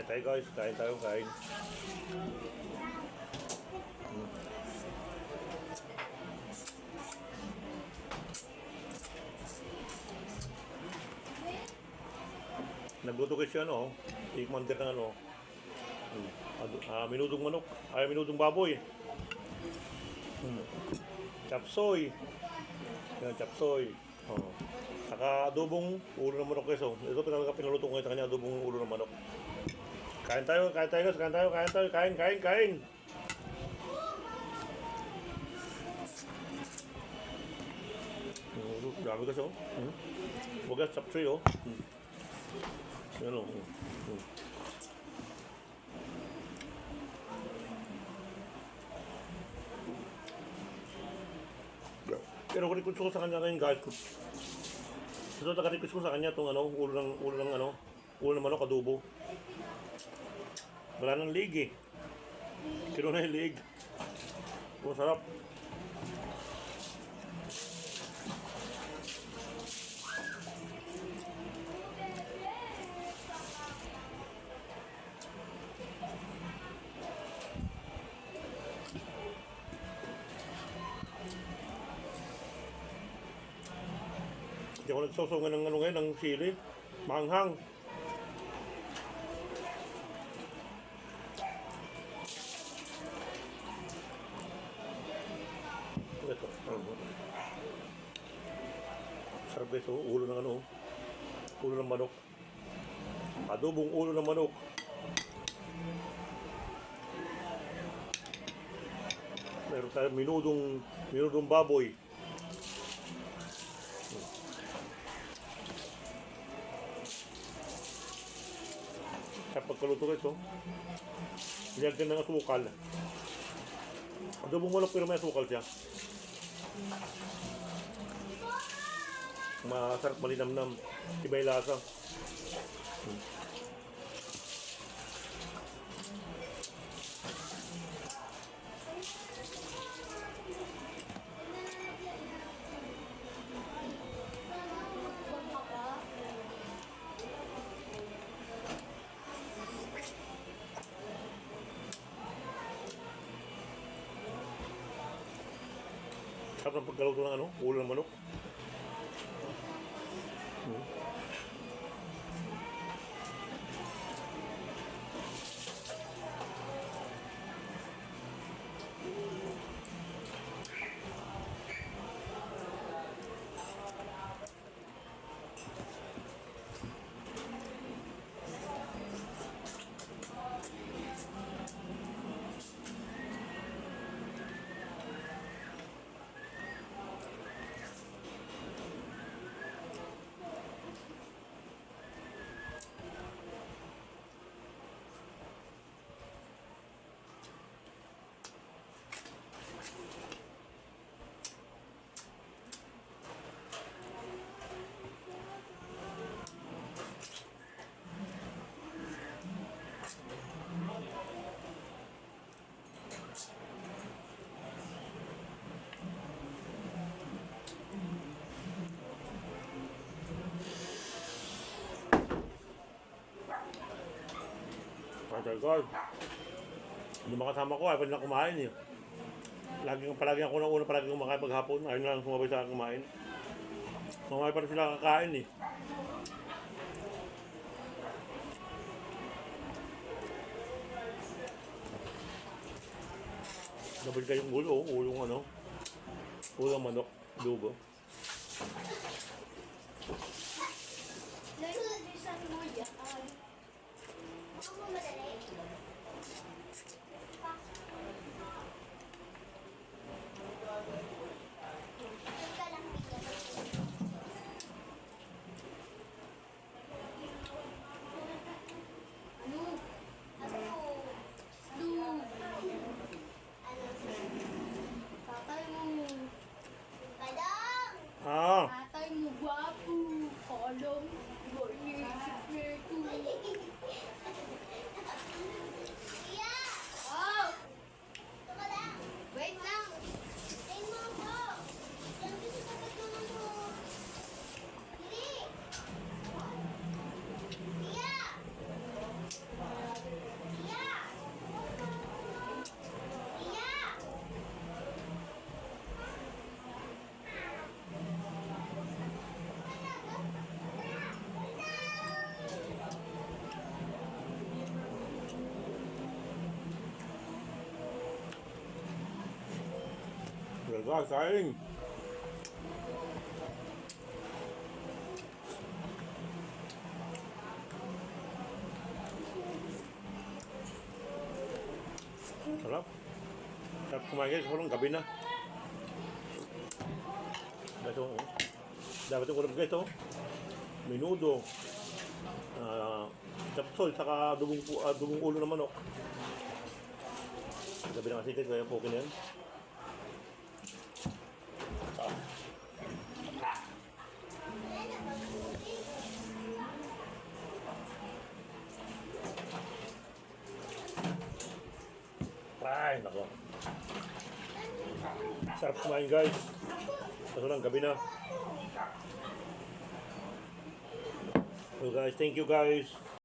Kain tayo guys, kain tayo, kain. Nagluto kasi ano, tikman din ng ano, minudong manok, ay minudong baboy. Chapsoy. Yan, chapsoy. Oh. Saka adobong ulo ng manok guys. Oh. Ito pinaluto ko ngayon sa kanya, adobong ulo ng manok. Kain tayo guys, kain tayo, kain. Dami kasi oh. Huwag chapsoy oh. Yan oh. Pero request ko sa kanya ngayon guys. Ito naka-request ko sa kanya itong ano, ulo ng manok, adobo. Wala nang leg eh. Kino na yung leg. Masarap. Hindi ako nagsosongan ng ano ngayon, ng sili. Manghang. Ito. Sarap ito, ulo ng ano. Ulo ng manok. Adobong ulo ng manok. Meron tayo minudong baboy. Kapag kaluto ito, nilagyan ng asukal. Adobong manok pero may asukal siya. Masarap, malinamnam, iba'y lasa. Sarap ng pagkaluto ng ano, ulo ng manok. Guys, yung mga kasama ko ay pwede na kumain eh. Palagi ako na una, palagi kumakain paghapon. Ayun na lang sumabay sa akin kumain. Mamaya pa rin sila kakain eh. Nabili kayong ulong ano, ulang manok, dugo. Guys, kain. Sarap. Sarap kumain guys, walang gabi na. Ito, dapat yung ulam guys, menudo, chapsoy, saka dugong ulo ng manok. Gabi na kasi guys, kaya poke na yan. Ay, nako. Sarap kumain guys. Kaso lang, gabi na. So guys, thank you guys.